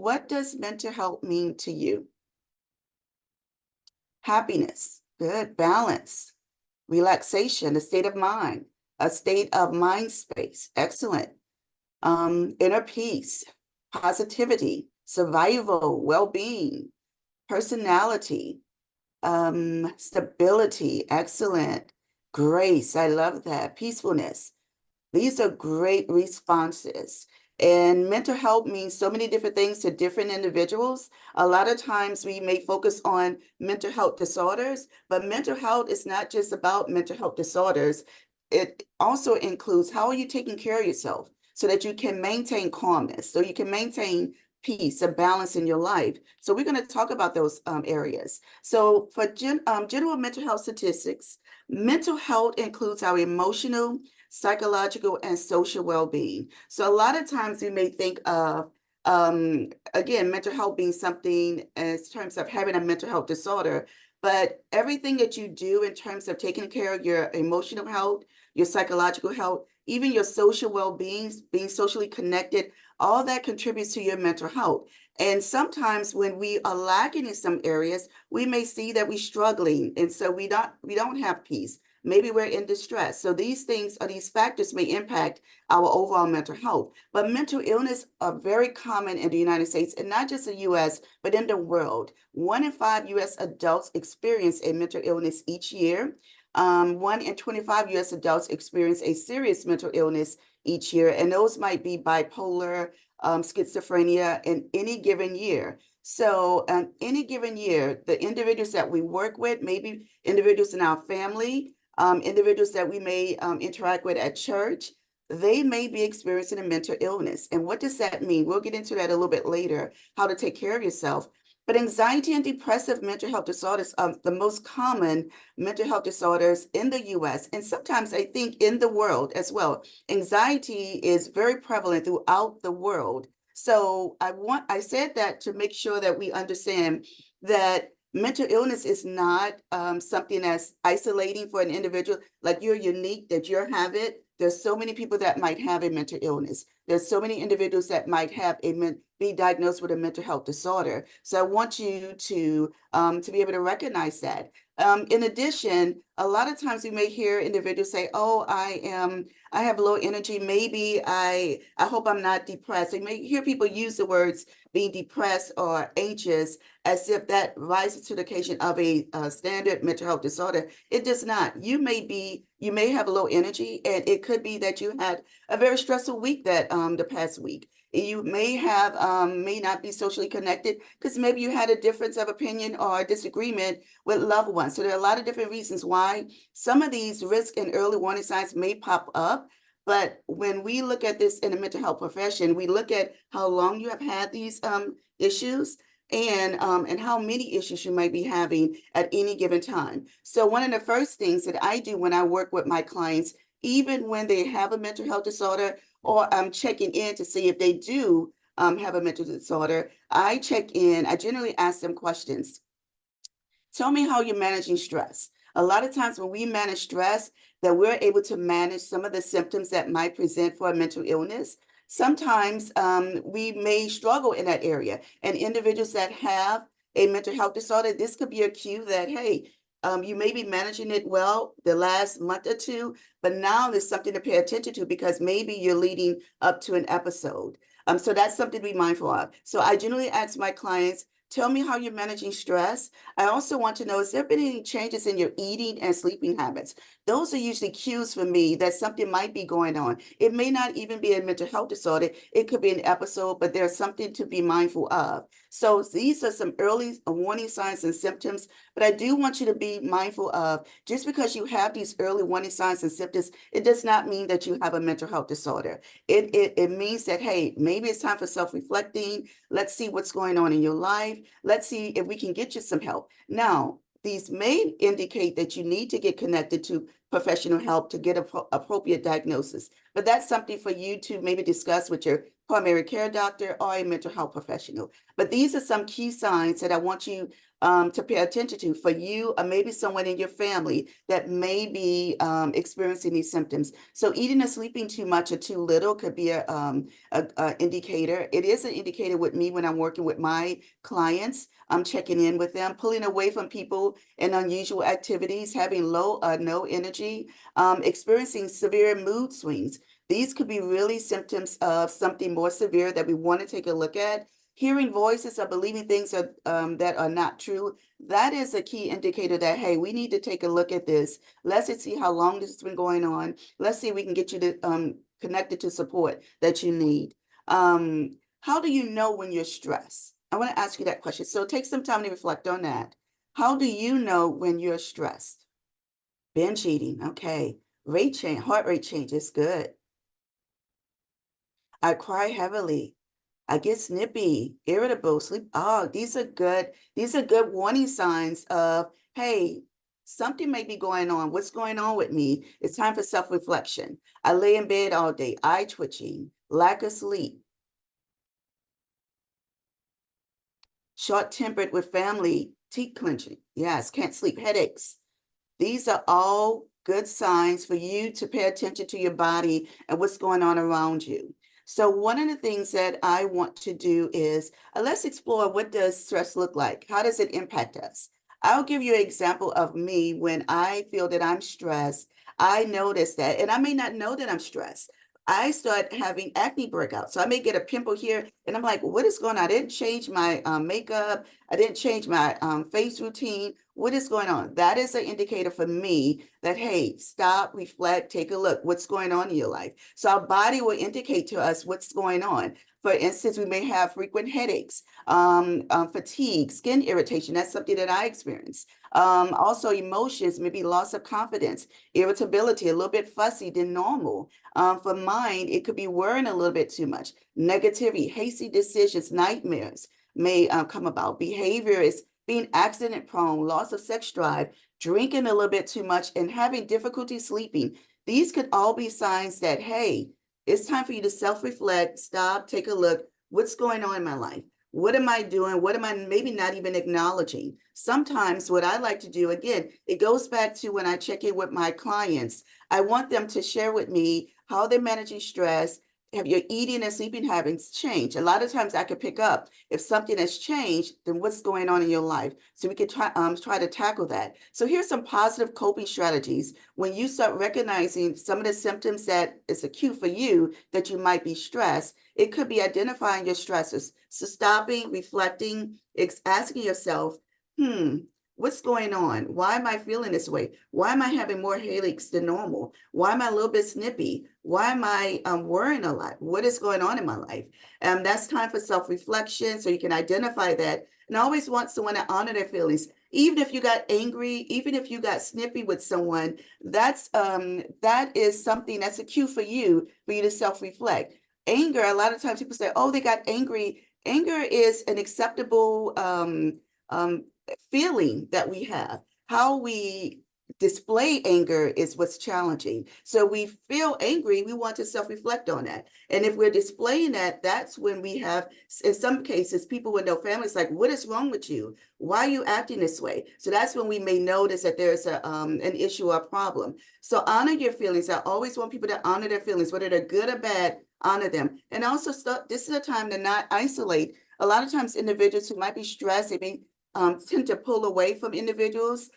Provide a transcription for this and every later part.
what does mental health mean to you? Happiness, good. Balance, relaxation, a state of mind, a state of mind space, excellent. Inner peace, positivity, survival, well-being, personality, stability, excellent. Grace, I love that. Peacefulness. These are great responses. And mental health means so many different things to different individuals. A lot of times we may focus on mental health disorders, but mental health is not just about mental health disorders. It also includes how are you taking care of yourself so that you can maintain calmness, so you can maintain peace and balance in your life. So we're going to talk about those areas. So for general mental health statistics, mental health includes our emotional, psychological, and social well-being. So a lot of times we may think of, again, mental health being something in terms of having a mental health disorder, but everything that you do in terms of taking care of your emotional health, your psychological health, even your social well-being, being socially connected, all that contributes to your mental health. And sometimes when we are lacking in some areas, we may see that we're struggling, and so we don't have peace. Maybe we're in distress. So these things or these factors may impact our overall mental health. But mental illness are very common in the United States, and not just the US, but in the world. 1 in 5 US adults experience a mental illness each year. 1 in 25 US adults experience a serious mental illness each year, and those might be bipolar, schizophrenia in any given year. So any given year, the individuals that we work with, maybe individuals in our family, individuals that we may interact with at church, they may be experiencing a mental illness. And what does that mean? We'll get into that a little bit later, how to take care of yourself. But anxiety and depressive mental health disorders are the most common mental health disorders in the US, and sometimes I think in the world as well. Anxiety is very prevalent throughout the world. So I said that to make sure that we understand that mental illness is not something that's isolating for an individual, like you're unique, that you have it. There's so many people that might have a mental illness. There's so many individuals that might have be diagnosed with a mental health disorder. So I want you to be able to recognize that. In addition, a lot of times we may hear individuals say, "Oh, I have low energy. Maybe I hope I'm not depressed." You may hear people use the words being depressed or anxious as if that rises to the occasion of a standard mental health disorder. It does not. You may have low energy, and it could be that you had a very stressful week that the past week. You may not be socially connected because maybe you had a difference of opinion or a disagreement with loved ones. So there are a lot of different reasons why some of these risk and early warning signs may pop up. But when we look at this in the mental health profession, we look at how long you have had these issues and how many issues you might be having at any given time. So one of the first things that I do when I work with my clients, even when they have a mental health disorder, or I'm checking in to see if they do have a mental disorder, I check in. I generally ask them questions. Tell me how you're managing stress. A lot of times when we manage stress, that we're able to manage some of the symptoms that might present for a mental illness. Sometimes we may struggle in that area. And individuals that have a mental health disorder, this could be a cue that, hey, you may be managing it well the last month or two, but now there's something to pay attention to because maybe you're leading up to an episode. So that's something to be mindful of. So I generally ask my clients, tell me how you're managing stress. I also want to know, has there been any changes in your eating and sleeping habits? Those are usually cues for me that something might be going on. It may not even be a mental health disorder. It could be an episode, but there's something to be mindful of. So these are some early warning signs and symptoms, but I do want you to be mindful of, just because you have these early warning signs and symptoms, it does not mean that you have a mental health disorder. It means that, hey, maybe it's time for self-reflecting. Let's see what's going on in your life. Let's see if we can get you some help. Now, these may indicate that you need to get connected to professional help to get appropriate diagnosis. But that's something for you to maybe discuss with your primary care doctor, or a mental health professional. But these are some key signs that I want you to pay attention to for you, or maybe someone in your family that may be experiencing these symptoms. So eating or sleeping too much or too little could be a indicator. It is an indicator with me when I'm working with my clients. I'm checking in with them, pulling away from people and unusual activities, having low or no energy, experiencing severe mood swings. These could be really symptoms of something more severe that we want to take a look at. Hearing voices or believing things that are not true, that is a key indicator that, hey, we need to take a look at this. Let's see how long this has been going on. Let's see if we can get you to connected to support that you need. How do you know when you're stressed? I want to ask you that question. So take some time to reflect on that. How do you know when you're stressed? Binge eating, okay. Rate change, heart rate change is good. I cry heavily. I get snippy, irritable, sleep. Oh, these are good warning signs of, hey, something may be going on. What's going on with me? It's time for self-reflection. I lay in bed all day, eye twitching, lack of sleep, short-tempered with family, teeth clenching. Yes, can't sleep, headaches. These are all good signs for you to pay attention to your body and what's going on around you. So one of the things that I want to do is let's explore, what does stress look like? How does it impact us? I'll give you an example of me when I feel that I'm stressed. I notice that, and I may not know that I'm stressed. I start having acne breakouts. So I may get a pimple here and I'm like, what is going on? I didn't change my makeup. I didn't change my face routine. What is going on? That is an indicator for me that, hey, stop, reflect, take a look. What's going on in your life? So our body will indicate to us what's going on. For instance, we may have frequent headaches, fatigue, skin irritation. That's something that I experience. Also emotions, maybe loss of confidence, irritability, a little bit fussy than normal. For mind, it could be worrying a little bit too much. Negativity, hasty decisions, nightmares may come about. Behavior is being accident prone, loss of sex drive, drinking a little bit too much, and having difficulty sleeping. These could all be signs that, hey, it's time for you to self-reflect, stop, take a look. What's going on in my life? What am I doing? What am I maybe not even acknowledging? Sometimes what I like to do, again, it goes back to when I check in with my clients. I want them to share with me how they're managing stress. Have your eating and sleeping habits changed? A lot of times I could pick up if something has changed, then what's going on in your life? So we could try to tackle that. So here's some positive coping strategies. When you start recognizing some of the symptoms that is a cue for you that you might be stressed, it could be identifying your stressors. So stopping, reflecting, asking yourself, what's going on? Why am I feeling this way? Why am I having more headaches than normal? Why am I a little bit snippy? Why am I worrying a lot? What is going on in my life? That's time for self-reflection, so you can identify that. And I always want someone to honor their feelings. Even if you got angry, even if you got snippy with someone, that is something that's a cue for you to self-reflect. Anger, a lot of times people say, oh, they got angry. Anger is an acceptable feeling that we have. How we display anger is what's challenging. So we feel angry, we want to self-reflect on that. And if we're displaying that, that's when we have, in some cases, people with no families like, what is wrong with you? Why are you acting this way? So that's when we may notice that there's an issue or problem. So honor your feelings. I always want people to honor their feelings, whether they're good or bad, honor them. And also, this is a time to not isolate. A lot of times individuals who might be stressed, they may tend to pull away from individuals.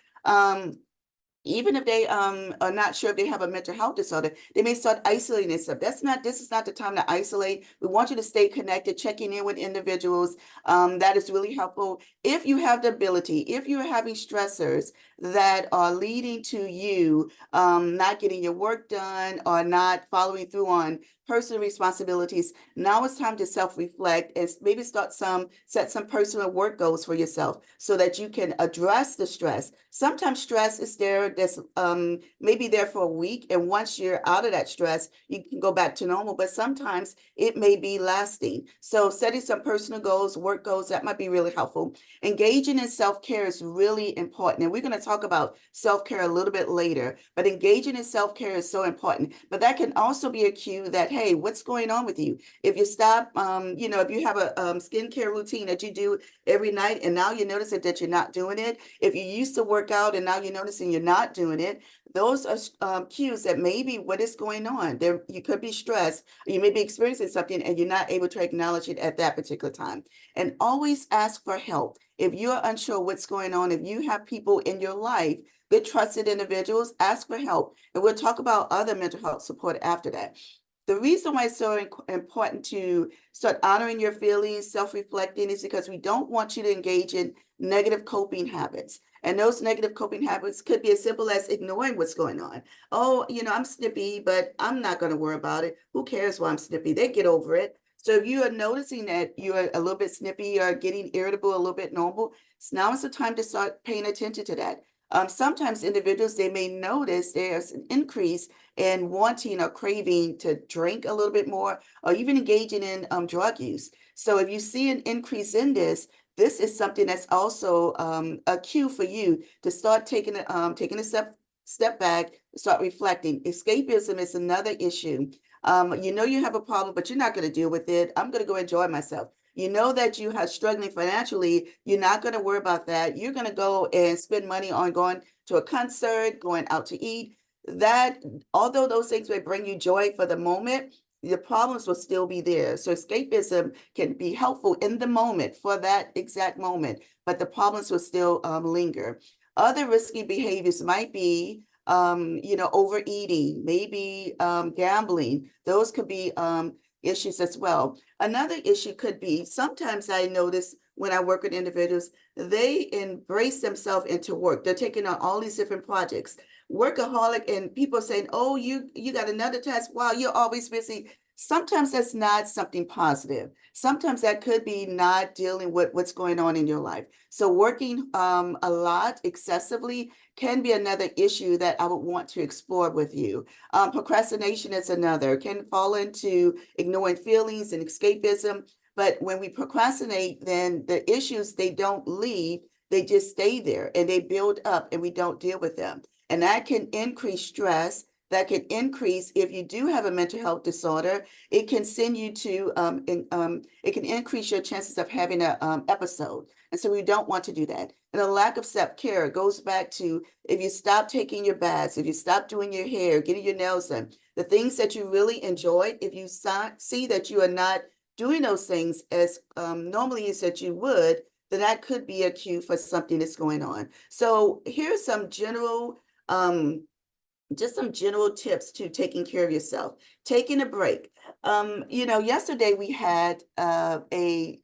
Even if they are not sure if they have a mental health disorder, they may start isolating themselves. This is not the time to isolate. We want you to stay connected, checking in with individuals. That is really helpful. If you have the ability, if you're having stressors that are leading to you not getting your work done or not following through on personal responsibilities, now it's time to self-reflect and maybe set some personal work goals for yourself so that you can address the stress. Sometimes stress is that's maybe there for a week, and once you're out of that stress, you can go back to normal, but sometimes it may be lasting. So setting some personal goals, work goals, that might be really helpful. Engaging in self-care is really important, and we're going to talk about self-care a little bit later, but engaging in self-care is so important. But that can also be a cue that, hey, what's going on with you? If you stop, if you have a skincare routine that you do every night and now you notice that you're not doing it, if you used to work out and now you're noticing you're not doing it, those are cues that maybe what is going on. There, you could be stressed, you may be experiencing something and you're not able to acknowledge it at that particular time. And always ask for help. If you're unsure what's going on, if you have people in your life, good trusted individuals, ask for help. And we'll talk about other mental health support after that. The reason why it's so important to start honoring your feelings, self-reflecting, is because we don't want you to engage in negative coping habits. And those negative coping habits could be as simple as ignoring what's going on. Oh, I'm snippy, but I'm not going to worry about it. Who cares why I'm snippy? They get over it. So if you are noticing that you're a little bit snippy or getting irritable, a little bit normal, now is the time to start paying attention to that. Sometimes individuals, they may notice there's an increase in wanting or craving to drink a little bit more, or even engaging in drug use. So if you see an increase in this is something that's also a cue for you to start taking a step back, start reflecting. Escapism is another issue. You have a problem, but you're not going to deal with it. I'm going to go enjoy myself. You know that you are struggling financially. You're not going to worry about that. You're going to go and spend money on going to a concert, going out to eat. That, although those things may bring you joy for the moment, the problems will still be there. So escapism can be helpful in the moment for that exact moment, but the problems will still linger. Other risky behaviors might be overeating, maybe gambling. Those could be issues as well. Another issue could be, sometimes I notice when I work with individuals, they embrace themselves into work. They're taking on all these different projects. Workaholic, and people saying, oh, you got another task. Wow, you're always busy. Sometimes that's not something positive. Sometimes that could be not dealing with what's going on in your life. So working a lot excessively can be another issue that I would want to explore with you. Procrastination is another, can fall into ignoring feelings and escapism. But when we procrastinate, then the issues, they don't leave, they just stay there and they build up and we don't deal with them. And that can increase stress. That can increase, if you do have a mental health disorder, it can send you to, it can increase your chances of having an episode. And so we don't want to do that. And a lack of self-care goes back to, if you stop taking your baths, if you stop doing your hair, getting your nails done, the things that you really enjoyed, if you see that you are not doing those things as normally as that you would, then that could be a cue for something that's going on. So here's some general just some general tips to taking care of yourself. Taking a break. Yesterday we had a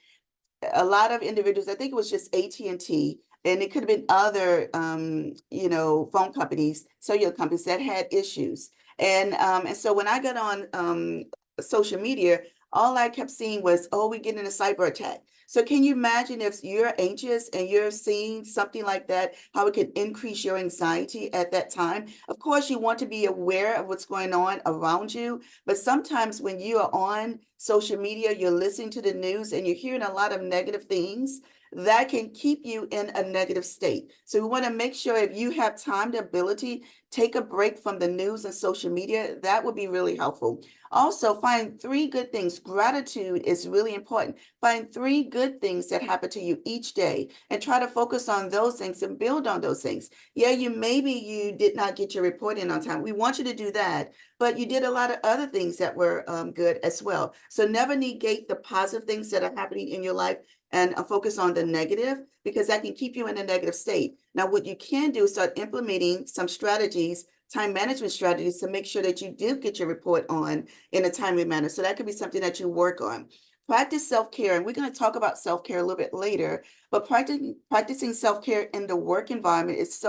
lot of individuals, I think it was just AT&T, and it could have been other, phone companies, cellular companies that had issues. And so when I got on social media, all I kept seeing was, oh, we're getting a cyber attack. So can you imagine if you're anxious and you're seeing something like that, how it could increase your anxiety at that time? Of course, you want to be aware of what's going on around you, but sometimes when you are on social media, you're listening to the news and you're hearing a lot of negative things, that can keep you in a negative state. So we want to make sure, if you have time, the ability, take a break from the news and social media. That would be really helpful. Also, find 3 good things. Gratitude is really important. Find 3 good things that happen to you each day and try to focus on those things and build on those things. Yeah, maybe you did not get your report in on time. We want you to do that, but you did a lot of other things that were good as well. So never negate the positive things that are happening in your life and focus on the negative, because that can keep you in a negative state. Now, what you can do is start implementing some strategies, time management strategies, to make sure that you do get your report on in a timely manner. So that could be something that you work on. Practice self-care, and we're going to talk about self-care a little bit later, but practicing self-care in the work environment is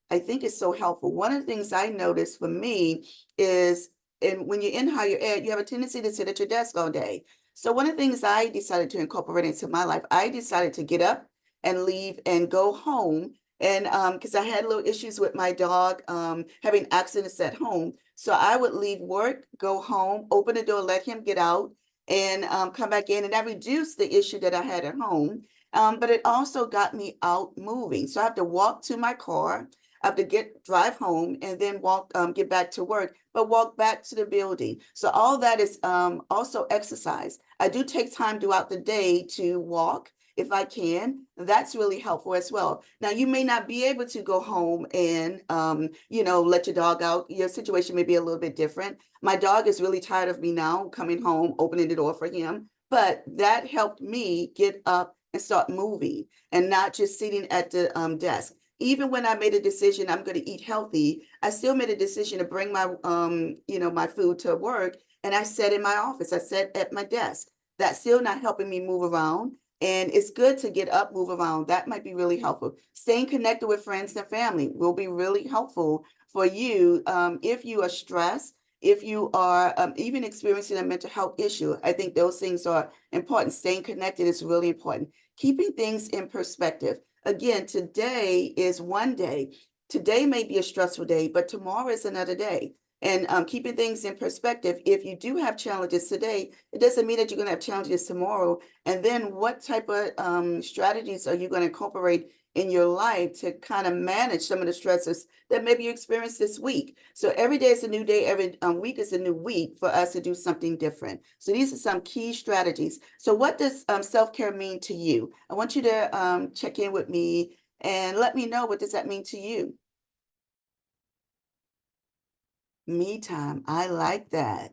I think it's so helpful. One of the things I noticed for me is, and when you're in higher ed, you have a tendency to sit at your desk all day. So one of the things I decided to incorporate into my life, I decided to get up and leave and go home. And because I had little issues with my dog having accidents at home. So I would leave work, go home, open the door, let him get out, and come back in. And that reduced the issue that I had at home. But it also got me out moving. So I have to walk to my car. have to drive home and then get back to work, but walk back to the building. So all that is also exercise. I do take time throughout the day to walk if I can. That's really helpful as well. Now, you may not be able to go home and, let your dog out. Your situation may be a little bit different. My dog is really tired of me now, coming home, opening the door for him. But that helped me get up and start moving and not just sitting at the desk. Even when I made a decision, I'm going to eat healthy, I still made a decision to bring my food to work. And I sat in my office. I sat at my desk. That's still not helping me move around. And it's good to get up, move around. That might be really helpful. Staying connected with friends and family will be really helpful for you if you are stressed, if you are even experiencing a mental health issue. I think those things are important. Staying connected is really important. Keeping things in perspective. Again, today is one day. Today may be a stressful day, but tomorrow is another day. And keeping things in perspective, if you do have challenges today, it doesn't mean that you're going to have challenges tomorrow. And then what type of strategies are you going to incorporate in your life to kind of manage some of the stresses that maybe you experienced this week? So every day is a new day, every week is a new week for us to do something different. So these are some key strategies. So what does self-care mean to you? I want you to check in with me and let me know, what does that mean to you? Me time. I like that.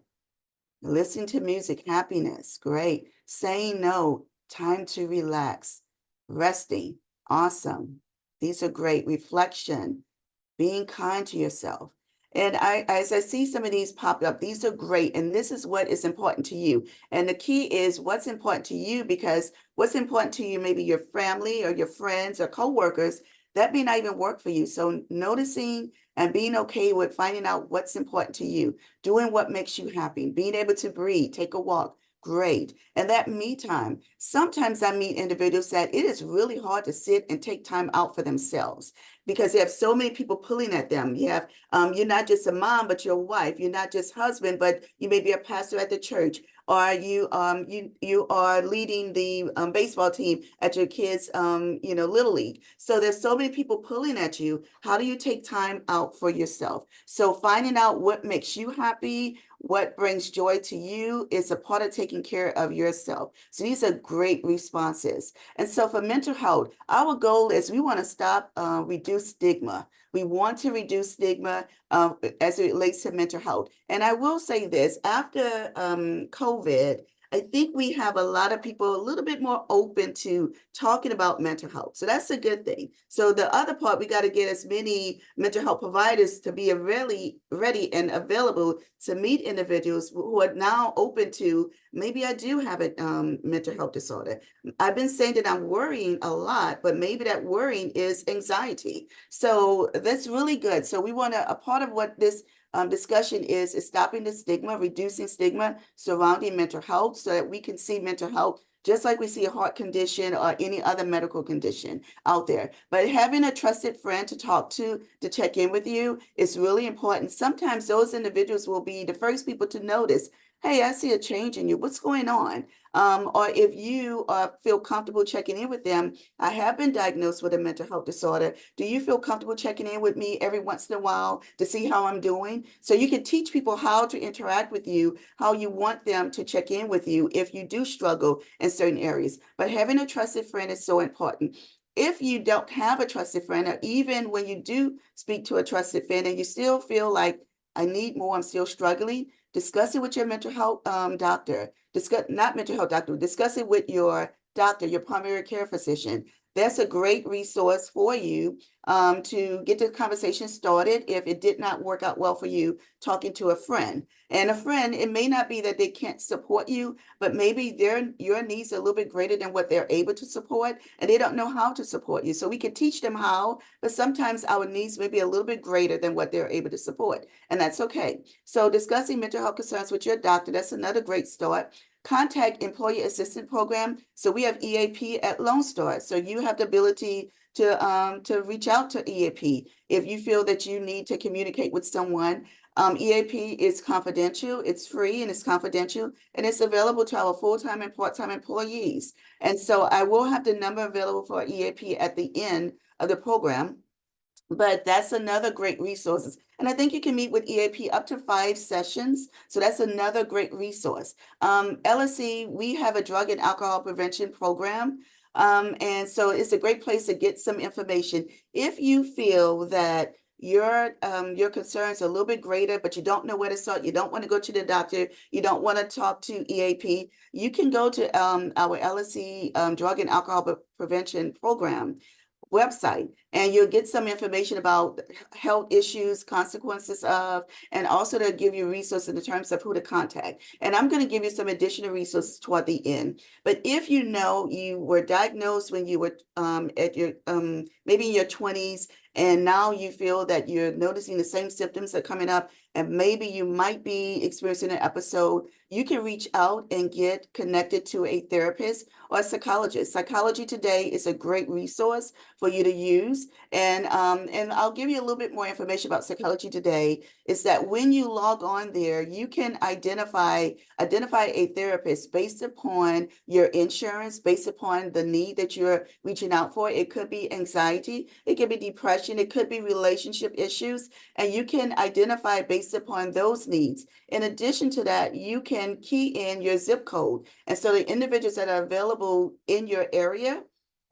Listening to music, happiness, great. Saying no, time to relax. Resting, awesome. These are great. Reflection, being kind to yourself. And as I see some of these pop up, these are great. And this is what is important to you. And the key is what's important to you, because what's important to you, maybe your family or your friends or coworkers, that may not even work for you. So noticing and being okay with finding out what's important to you, doing what makes you happy, being able to breathe, take a walk, great. And that me time. Sometimes I meet individuals that it is really hard to sit and take time out for themselves because they have so many people pulling at them. You have, you're not just a mom, but you're a wife. You're not just husband, but you may be a pastor at the church, or you are leading the baseball team at your kids' little league. So there's so many people pulling at you. How do you take time out for yourself? So finding out what makes you happy, what brings joy to you, is a part of taking care of yourself. So these are great responses. And so for mental health, our goal is we want to stop, reduce stigma. We want to reduce stigma as it relates to mental health. And I will say this, after COVID, I think we have a lot of people a little bit more open to talking about mental health. So that's a good thing. So the other part, we got to get as many mental health providers to be really ready and available to meet individuals who are now open to, maybe I do have a mental health disorder. I've been saying that I'm worrying a lot, but maybe that worrying is anxiety. So that's really good. So we want to, a part of what this discussion is stopping the stigma, reducing stigma surrounding mental health so that we can see mental health just like we see a heart condition or any other medical condition out there. But having a trusted friend to talk to check in with you is really important. Sometimes those individuals will be the first people to notice, hey, I see a change in you. What's going on? Or if you feel comfortable checking in with them, I have been diagnosed with a mental health disorder. Do you feel comfortable checking in with me every once in a while to see how I'm doing? So you can teach people how to interact with you, how you want them to check in with you if you do struggle in certain areas. But having a trusted friend is so important. If you don't have a trusted friend, or even when you do speak to a trusted friend and you still feel like I need more, I'm still struggling, discuss it with your mental health doctor. Discuss, not mental health doctor, discuss it with your doctor, your primary care physician. That's a great resource for you to get the conversation started if it did not work out well for you talking to a friend. And a friend, it may not be that they can't support you, but maybe your needs are a little bit greater than what they're able to support, and they don't know how to support you. So we can teach them how, but sometimes our needs may be a little bit greater than what they're able to support, and that's okay. So discussing mental health concerns with your doctor, that's another great start. Contact Employee Assistance Program. So we have EAP at Lone Star. So you have the ability to reach out to EAP if you feel that you need to communicate with someone. EAP is confidential, it's free and it's confidential, and it's available to our full-time and part-time employees. And so I will have the number available for EAP at the end of the program. But that's another great resource. And I think you can meet with EAP up to 5 sessions. So that's another great resource. LSE, we have a drug and alcohol prevention program. And so it's a great place to get some information. If you feel that your concerns are a little bit greater, but you don't know where to start, you don't want to go to the doctor, you don't want to talk to EAP, you can go to our LSE drug and alcohol prevention program website, and you'll get some information about health issues, consequences of, and also to give you resources in terms of who to contact. And I'm going to give you some additional resources toward the end. But if you know you were diagnosed when you were at your maybe in your 20s, and now you feel that you're noticing the same symptoms are coming up, and maybe you might be experiencing an episode, you can reach out and get connected to a therapist or a psychologist. Psychology Today is a great resource for you to use. And I'll give you a little bit more information about Psychology Today. Is that when you log on there, you can identify a therapist based upon your insurance, based upon the need that you're reaching out for. It could be anxiety, it could be depression, it could be relationship issues, and you can identify based upon those needs. In addition to that, you can key in your zip code. And so the individuals that are available in your area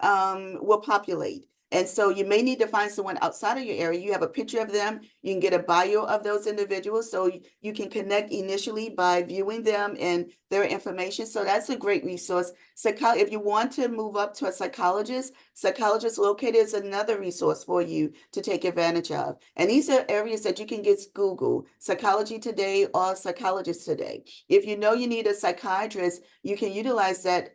will populate. And so you may need to find someone outside of your area. You have a picture of them. You can get a bio of those individuals. So you can connect initially by viewing them and their information. So that's a great resource. If you want to move up to a psychologist, Psychologist Locator is another resource for you to take advantage of. And these are areas that you can just Google, Psychology Today or Psychologist Today. If you know you need a psychiatrist, you can utilize that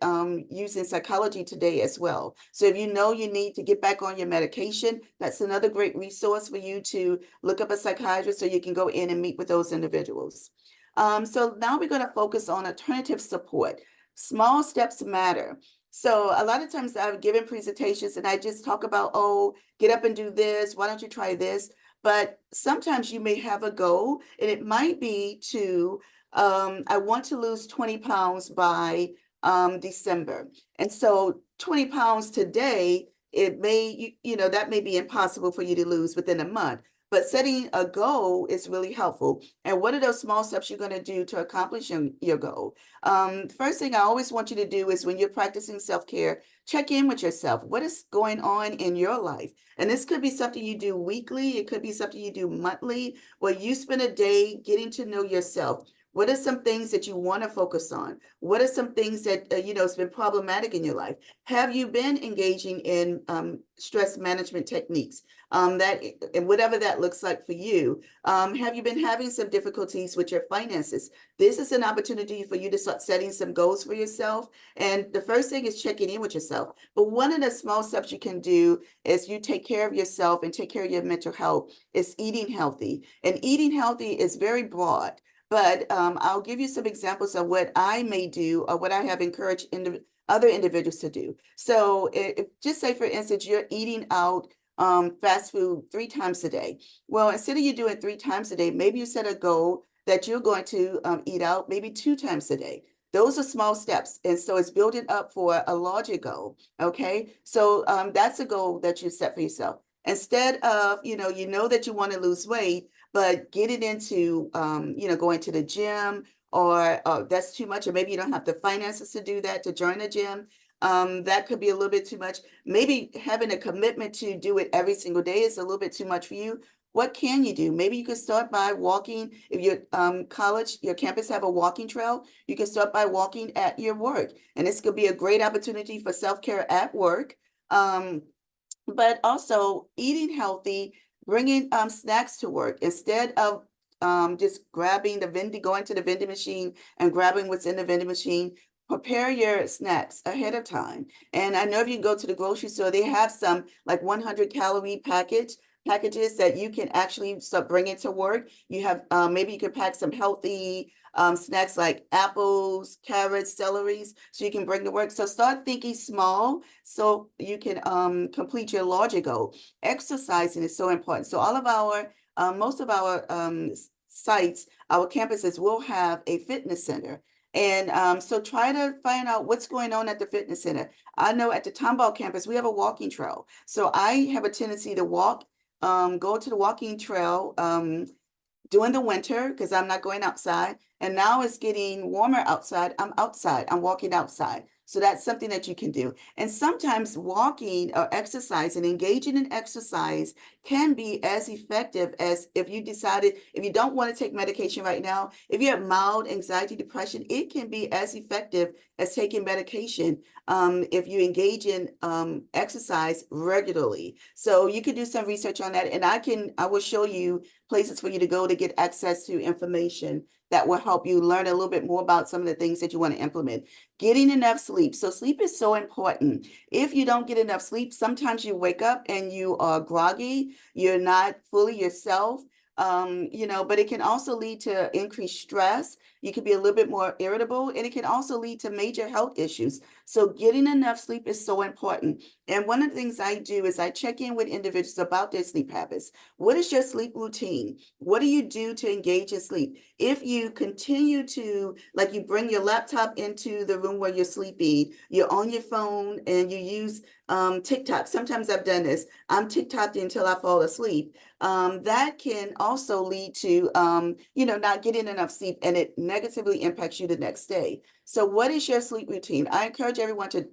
using Psychology Today as well. So if you know you need to get back on your medication, that's another great resource for you to look up a psychiatrist so you can go in and meet with those individuals. So now we're going to focus on alternative support. Small steps matter. So a lot of times I've given presentations and I just talk about, oh, get up and do this. Why don't you try this? But sometimes you may have a goal, and it might be to, I want to lose 20 pounds by December. And so 20 pounds today, it may, that may be impossible for you to lose within a month. But setting a goal is really helpful. And what are those small steps you're going to do to accomplish your goal? First thing I always want you to do is when you're practicing self-care, check in with yourself. What is going on in your life? And this could be something you do weekly. It could be something you do monthly, where you spend a day getting to know yourself. What are some things that you want to focus on? What are some things that, it's been problematic in your life? Have you been engaging in stress management techniques? And whatever that looks like for you. Have you been having some difficulties with your finances? This is an opportunity for you to start setting some goals for yourself. And the first thing is checking in with yourself. But one of the small steps you can do is you take care of yourself and take care of your mental health is eating healthy. And eating healthy is very broad. But I'll give you some examples of what I may do or what I have encouraged other individuals to do. So just say, for instance, you're eating out fast food 3 times a day. Well, instead of you doing 3 times a day, maybe you set a goal that you're going to eat out maybe 2 times a day. Those are small steps. And so it's building up for a larger goal. Okay. So that's a goal that you set for yourself. Instead of, you know that you want to lose weight, but getting into, going to the gym, or that's too much, or maybe you don't have the finances to do that, to join a gym. That could be a little bit too much. Maybe having a commitment to do it every single day is a little bit too much for you. What can you do? Maybe you could start by walking. If your college, your campus have a walking trail, you can start by walking at your work. And this could be a great opportunity for self-care at work. But also eating healthy, bringing snacks to work instead of just going to the vending machine and grabbing what's in the vending machine. Prepare your snacks ahead of time. And I know if you go to the grocery store, they have some like 100-calorie packages that you can actually start bringing to work. You have maybe you could pack some healthy snacks like apples, carrots, celeries, so you can bring to work. So start thinking small so you can complete your larger goal. Exercising is so important. So most of our sites, our campuses will have a fitness center. And so try to find out what's going on at the fitness center. I know at the Tomball campus, we have a walking trail. So I have a tendency to walk go to the walking trail, during the winter because I'm not going outside. And now it's getting warmer outside. I'm outside. I'm walking outside. So that's something that you can do. And sometimes walking or exercise and engaging in exercise can be as effective as if you decided, if you don't want to take medication right now, if you have mild anxiety, depression, it can be as effective as taking medication if you engage in exercise regularly. So you can do some research on that. And I will show you places for you to go to get access to information that will help you learn a little bit more about some of the things that you want to implement. Getting enough sleep. So sleep is so important. If you don't get enough sleep, sometimes you wake up and you are groggy, you're not fully yourself. But it can also lead to increased stress. You can be a little bit more irritable, and it can also lead to major health issues. So getting enough sleep is so important. And one of the things I do is I check in with individuals about their sleep habits. What is your sleep routine? What do you do to engage in sleep? If you continue to, like you bring your laptop into the room where you're sleeping, you're on your phone and you use TikTok. Sometimes I've done this. I'm TikToked until I fall asleep. That can also lead to, not getting enough sleep, and it negatively impacts you the next day. So what is your sleep routine? I encourage everyone to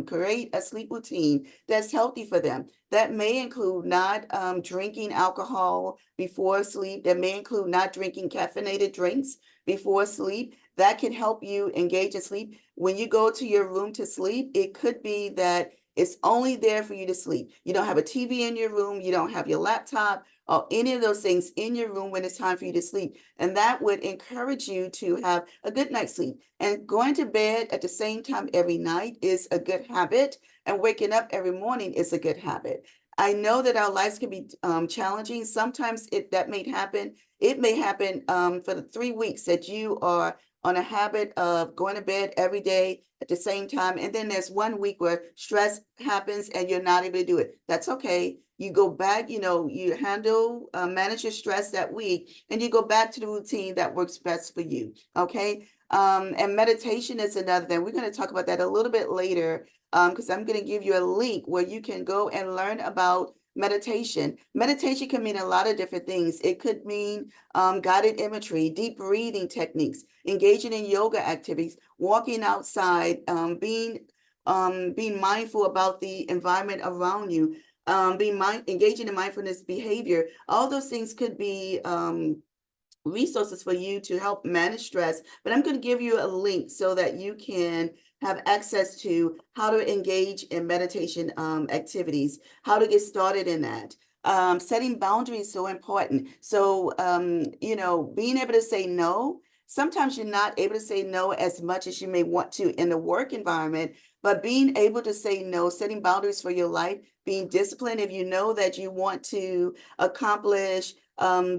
create a sleep routine that's healthy for them. That may include not drinking alcohol before sleep. That may include not drinking caffeinated drinks before sleep. That can help you engage in sleep. When you go to your room to sleep, it could be that it's only there for you to sleep. You don't have a TV in your room. You don't have your laptop or any of those things in your room when it's time for you to sleep. And that would encourage you to have a good night's sleep. And going to bed at the same time every night is a good habit. And waking up every morning is a good habit. I know that our lives can be challenging. Sometimes that may happen. It may happen for the 3 weeks that you are on a habit of going to bed every day at the same time. And then there's 1 week where stress happens and you're not able to do it. That's okay. You go back, you manage your stress that week, and you go back to the routine that works best for you. Okay. And meditation is another thing. We're going to talk about that a little bit later because I'm going to give you a link where you can go and learn about meditation. Meditation can mean a lot of different things. It could mean guided imagery, deep breathing techniques, engaging in yoga activities, walking outside, being mindful about the environment around you, engaging in mindfulness behavior. All those things could be resources for you to help manage stress. But I'm going to give you a link so that you can have access to how to engage in meditation activities, how to get started in that. Setting boundaries is so important. So, being able to say no. Sometimes you're not able to say no as much as you may want to in the work environment, but being able to say no, setting boundaries for your life, being disciplined if you know that you want to accomplish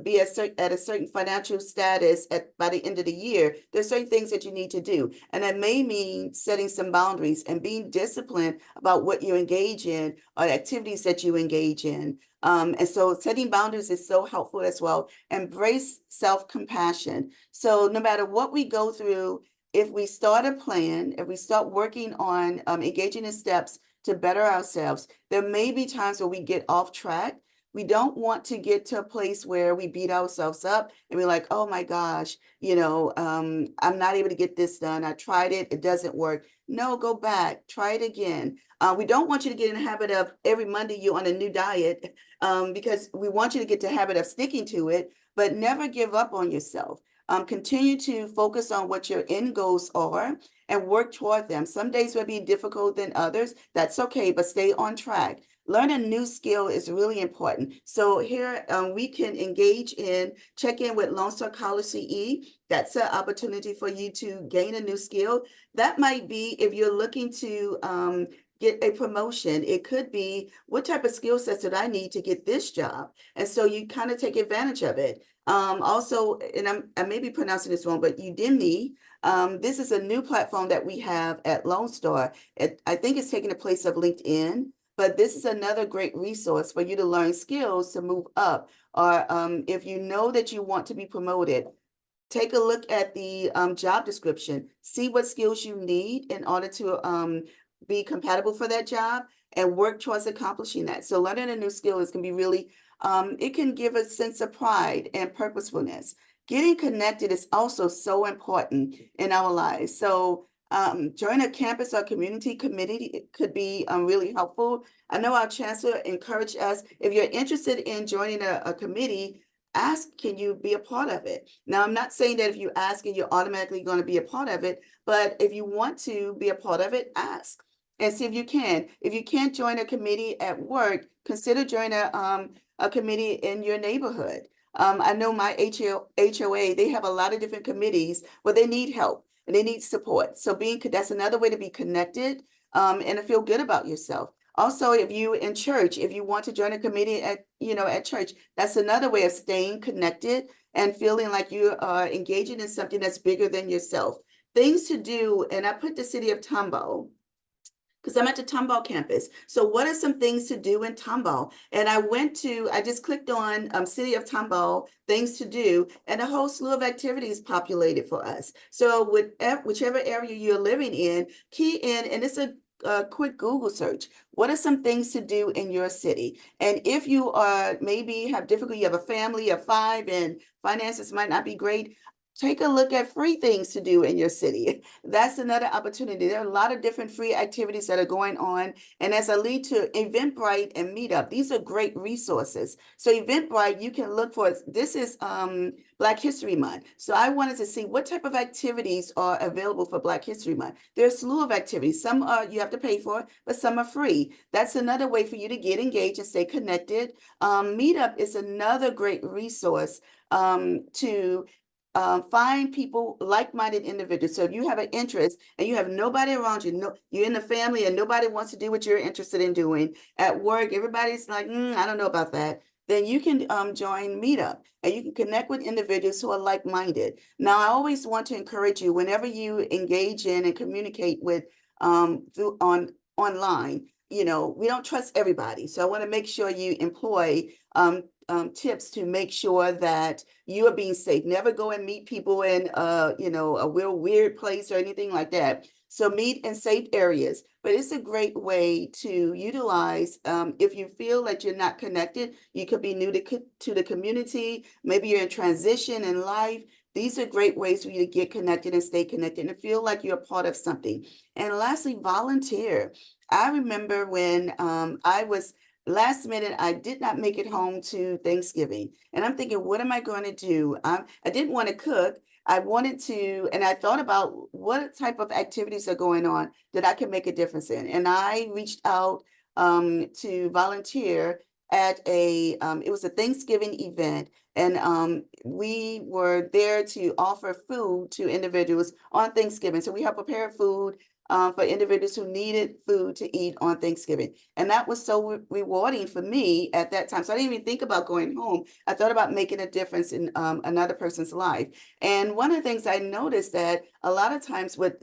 be at a certain financial status by the end of the year. There's certain things that you need to do. And that may mean setting some boundaries and being disciplined about what you engage in or activities that you engage in. And so setting boundaries is so helpful as well. Embrace self-compassion. So no matter what we go through, if we start a plan, if we start working on engaging in steps to better ourselves, there may be times where we get off track. We don't want to get to a place where we beat ourselves up and we're like, oh my gosh, I'm not able to get this done. I tried it. It doesn't work. No, go back. Try it again. We don't want you to get in the habit of every Monday you're on a new diet because we want you to get the habit of sticking to it, but never give up on yourself. Continue to focus on what your end goals are and work toward them. Some days will be difficult than others. That's okay, but stay on track. Learn a new skill is really important. So here we can check in with Lone Star College CE. That's an opportunity for you to gain a new skill. That might be if you're looking to get a promotion. It could be, what type of skill sets did I need to get this job? And so you kind of take advantage of it. Also, and I may be pronouncing this wrong, but Udemy, this is a new platform that we have at Lone Star. I think it's taking the place of LinkedIn. But this is another great resource for you to learn skills to move up. Or if you know that you want to be promoted, take a look at the job description, see what skills you need in order to be compatible for that job and work towards accomplishing that. So learning a new skill is can be really, it can give a sense of pride and purposefulness. Getting connected is also so important in our lives. So join a campus or community committee. It could be really helpful. I know our chancellor encouraged us, if you're interested in joining a committee, ask, can you be a part of it? Now, I'm not saying that if you ask and you're automatically going to be a part of it, but if you want to be a part of it, ask and see if you can. If you can't join a committee at work, consider joining a committee in your neighborhood. I know my HOA, they have a lot of different committees, but they need help and they need support. So that's another way to be connected and to feel good about yourself. Also, if you in church, if you want to join a committee at church, that's another way of staying connected and feeling like you are engaging in something that's bigger than yourself. Things to do, and I put the city of Tomball, because I'm at the Tomball campus. So what are some things to do in Tomball? And I just clicked on City of Tomball, things to do, and a whole slew of activities populated for us. So whichever area you're living in, key in, and it's a quick Google search. What are some things to do in your city? And if you are maybe have difficulty, you have a family of 5 and finances might not be great, take a look at free things to do in your city. That's another opportunity. There are a lot of different free activities that are going on. And as I lead to Eventbrite and Meetup, these are great resources. So Eventbrite, you can look for, this is Black History Month. So I wanted to see what type of activities are available for Black History Month. There's a slew of activities. Some are you have to pay for, but some are free. That's another way for you to get engaged and stay connected. Meetup is another great resource to find people, like-minded individuals. So if you have an interest and you have nobody around you, you're in the family and nobody wants to do what you're interested in doing at work, everybody's like, I don't know about that. Then you can join Meetup and you can connect with individuals who are like-minded. Now, I always want to encourage you whenever you engage in and communicate with online, we don't trust everybody. So I want to make sure you employ tips to make sure that you are being safe. Never go and meet people in a real weird place or anything like that. So meet in safe areas, but it's a great way to utilize, if you feel that you're not connected, you could be new to the community, maybe you're in transition in life. These are great ways for you to get connected and stay connected and feel like you're a part of something. And lastly, volunteer. I remember when I was last minute, I did not make it home to Thanksgiving. And I'm thinking, what am I going to do? I didn't want to cook. I wanted to, and I thought about what type of activities are going on that I can make a difference in. And I reached out to volunteer at it was a Thanksgiving event. And we were there to offer food to individuals on Thanksgiving. So we have prepared food for individuals who needed food to eat on Thanksgiving. And that was so rewarding for me at that time. So I didn't even think about going home. I thought about making a difference in another person's life. And one of the things I noticed that a lot of times with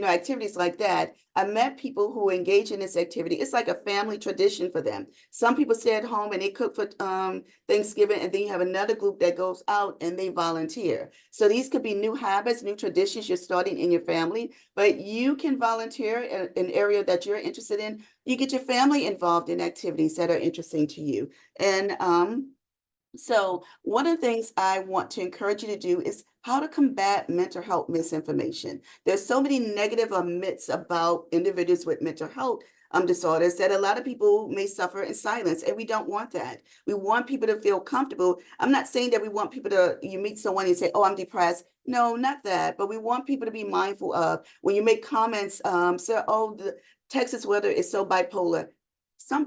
activities like that, I met people who engage in this activity. It's like a family tradition for them. Some people stay at home and they cook for Thanksgiving, and then you have another group that goes out and they volunteer. So these could be new habits, new traditions you're starting in your family, but you can volunteer in an area that you're interested in. You get your family involved in activities that are interesting to you. And so one of the things I want to encourage you to do is how to combat mental health misinformation. There's so many negative myths about individuals with mental health disorders that a lot of people may suffer in silence, and we don't want that. We want people to feel comfortable. I'm not saying that we want people you meet someone and say, oh, I'm depressed. No, not that. But we want people to be mindful of when you make comments, say, oh, the Texas weather is so bipolar.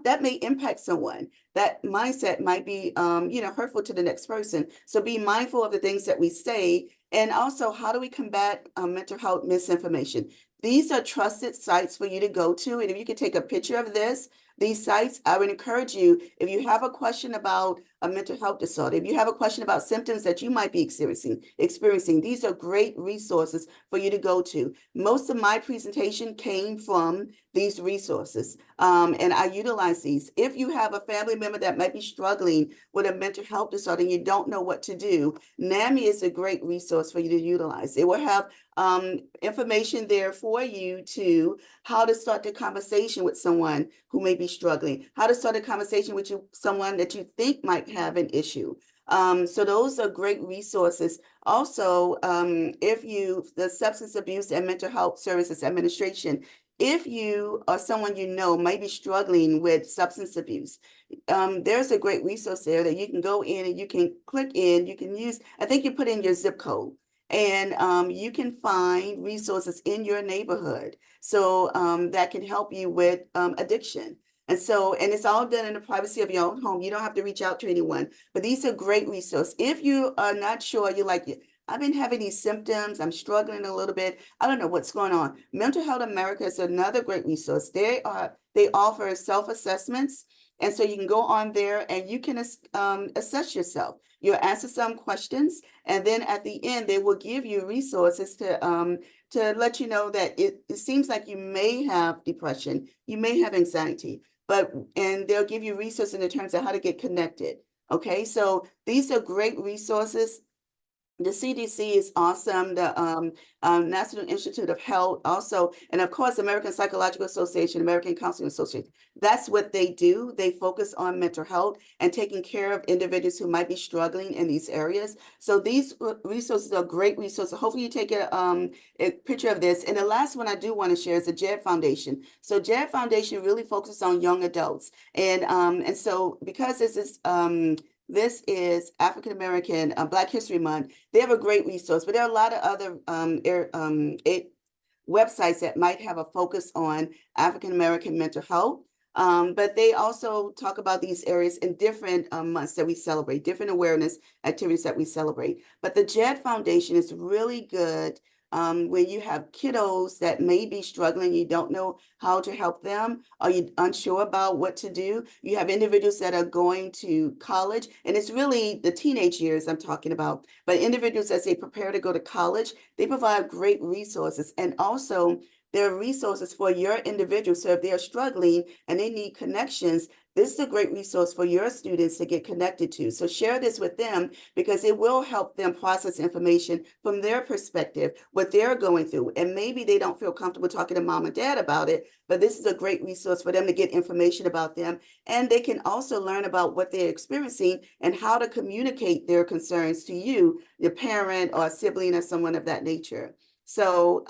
That may impact someone. That mindset might be, hurtful to the next person. So be mindful of the things that we say. And also, how do we combat mental health misinformation? These are trusted sites for you to go to. And if you could take a picture of this, these sites. I would encourage you, if you have a question about a mental health disorder, if you have a question about symptoms that you might be experiencing, these are great resources for you to go to. Most of my presentation came from these resources, and I utilize these. If you have a family member that might be struggling with a mental health disorder and you don't know what to do, NAMI is a great resource for you to utilize. It will have information there for you to how to start the conversation with someone who may be struggling, how to start a conversation with someone that you think might have an issue. So those are great resources. Also, the Substance Abuse and Mental Health Services Administration, if you or someone you know might be struggling with substance abuse, there's a great resource there that you can go in and you can click in, you can use, I think you put in your zip code, and you can find resources in your neighborhood. So that can help you with addiction. And it's all done in the privacy of your own home. You don't have to reach out to anyone, but these are great resources. If you are not sure, you're like, I've been having these symptoms, I'm struggling a little bit, I don't know what's going on. Mental Health America is another great resource. They offer self-assessments. And so you can go on there and you can assess yourself. You'll answer some questions, and then at the end, they will give you resources to let you know that it seems like you may have depression, you may have anxiety, and they'll give you resources in terms of how to get connected. Okay, so these are great resources. The CDC is awesome. The National Institute of Health also, and of course, American Psychological Association, American Counseling Association. That's what they do. They focus on mental health and taking care of individuals who might be struggling in these areas. So these resources are great resources. Hopefully you take a picture of this. And the last one I do want to share is the JED Foundation. So JED Foundation really focuses on young adults. And so because this is African American Black History Month, they have a great resource, but there are a lot of other websites that might have a focus on African American mental health. But they also talk about these areas in different months that we celebrate, different awareness activities that we celebrate. But the JED Foundation is really good when you have kiddos that may be struggling, you don't know how to help them, or you're unsure about what to do. You have individuals that are going to college, and it's really the teenage years I'm talking about, but individuals as they prepare to go to college, they provide great resources. And also there are resources for your individuals. So if they're struggling and they need connections, this is a great resource for your students to get connected to. So share this with them because it will help them process information from their perspective, what they're going through. And maybe they don't feel comfortable talking to mom and dad about it, but this is a great resource for them to get information about them. And they can also learn about what they're experiencing and how to communicate their concerns to you, your parent or sibling or someone of that nature. So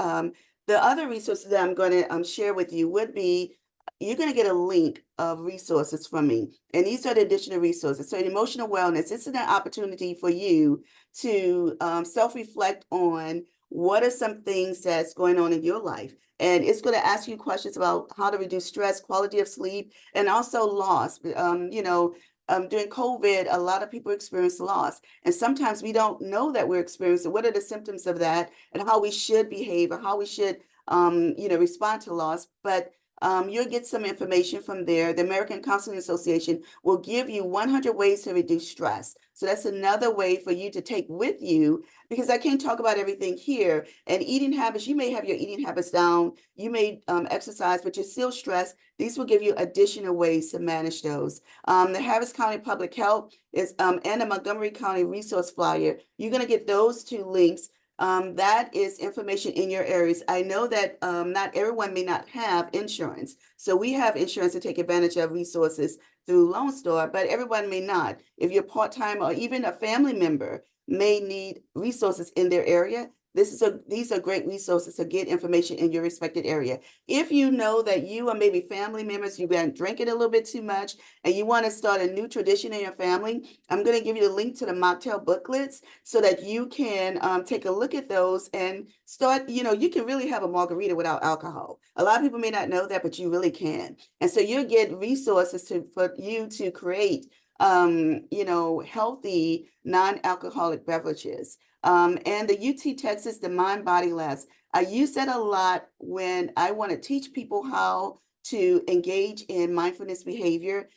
the other resources that I'm going to share with you would be, you're going to get a link of resources from me. And these are the additional resources. So emotional wellness, this is an opportunity for you to self-reflect on what are some things that's going on in your life. And it's going to ask you questions about how to reduce stress, quality of sleep, and also loss. During COVID, a lot of people experience loss. And sometimes we don't know that we're experiencing what are the symptoms of that and how we should behave or how we should respond to loss. But you'll get some information from there. The American Counseling Association will give you 100 ways to reduce stress. So that's another way for you to take with you, because I can't talk about everything here. And eating habits, you may have your eating habits down, you may exercise, but you're still stressed. These will give you additional ways to manage those. The Harris County Public Health is and the Montgomery County Resource Flyer. You're going to get those two links. That is information in your areas. I know that not everyone may not have insurance. So we have insurance to take advantage of resources through Lone Star, but everyone may not. If you're part-time or even a family member may need resources in their area, these are great resources to get information in your respected area. If you know that you or maybe family members, you've been drinking a little bit too much and you want to start a new tradition in your family, I'm going to give you the link to the mocktail booklets so that you can take a look at those and start, you can really have a margarita without alcohol. A lot of people may not know that, but you really can. And so you'll get resources for you to create healthy non-alcoholic beverages. And the UT Texas, the Mind Body Labs. I use that a lot when I want to teach people how to engage in mindfulness behavior,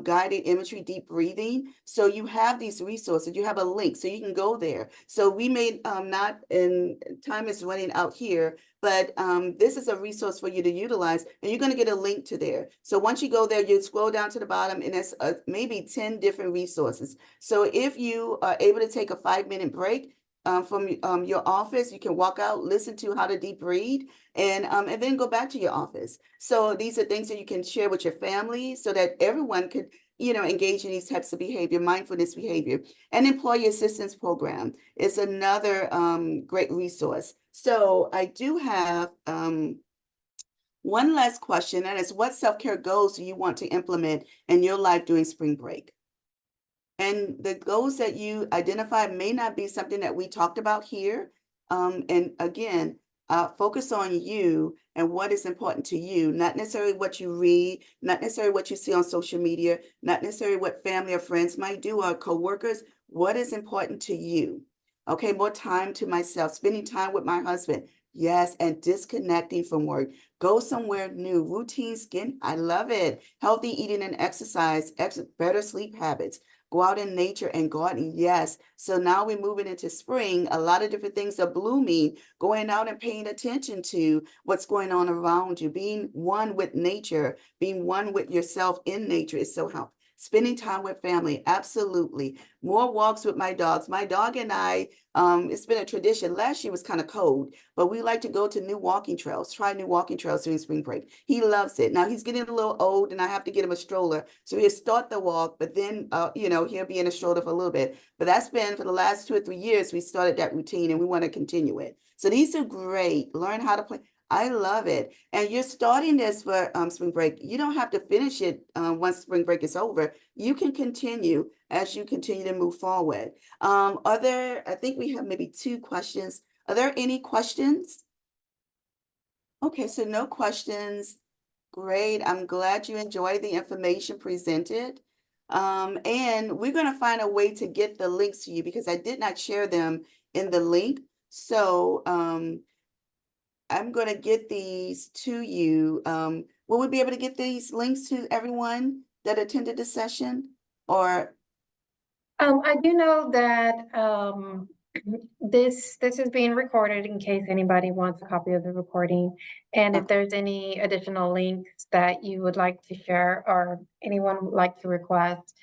guided imagery, deep breathing. So you have these resources, you have a link, so you can go there. So we may not, and time is running out here, but this is a resource for you to utilize, and you're going to get a link to there. So once you go there, you scroll down to the bottom, and it's maybe 10 different resources. So if you are able to take a 5-minute break, from your office, you can walk out, listen to how to deep breathe, and then go back to your office. So these are things that you can share with your family so that everyone could, engage in these types of behavior, mindfulness behavior. And employee assistance program is another great resource. So I do have one last question, and it's what self-care goals do you want to implement in your life during spring break? And the goals that you identify may not be something that we talked about here. And again, focus on you and what is important to you, not necessarily what you read, not necessarily what you see on social media, not necessarily what family or friends might do or coworkers. What is important to you? Okay, more time to myself, spending time with my husband. Yes, and disconnecting from work. Go somewhere new. Routine skin. I love it. Healthy eating and exercise, better sleep habits. Go out in nature and garden. Yes. So now we're moving into spring. A lot of different things are blooming. Going out and paying attention to what's going on around you. Being one with nature, being one with yourself in nature is so helpful. Spending time with family, absolutely. More walks with my dogs. My dog and I, it's been a tradition. Last year was kind of cold, but we like to go to new walking trails, try new walking trails during spring break. He loves it. Now he's getting a little old and I have to get him a stroller. So he'll start the walk, but then, he'll be in a stroller for a little bit. But that's been for the last 2 or 3 years, we started that routine and we want to continue it. So these are great. Learn how to play. I love it. And you're starting this for spring break. You don't have to finish it once spring break is over. You can continue as you continue to move forward. I think we have maybe 2 questions. Are there any questions? Okay, so no questions. Great. I'm glad you enjoyed the information presented. And we're going to find a way to get the links to you because I did not share them in the link. So I'm going to get these to you. Will we be able to get these links to everyone that attended the session? Or I do know that this is being recorded in case anybody wants a copy of the recording. And if there's any additional links that you would like to share or anyone would like to request,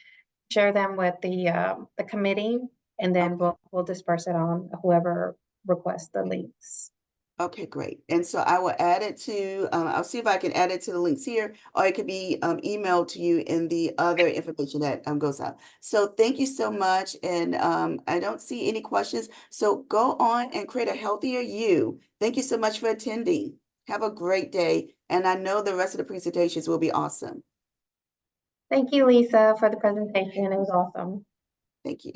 share them with the committee, and then we'll disperse it on whoever requests the links. Okay, great. And so I will add it to, I'll see if I can add it to the links here, or it could be emailed to you in the other information that goes out. So thank you so much. And I don't see any questions. So go on and create a healthier you. Thank you so much for attending. Have a great day. And I know the rest of the presentations will be awesome. Thank you, Lisa, for the presentation. It was awesome. Thank you.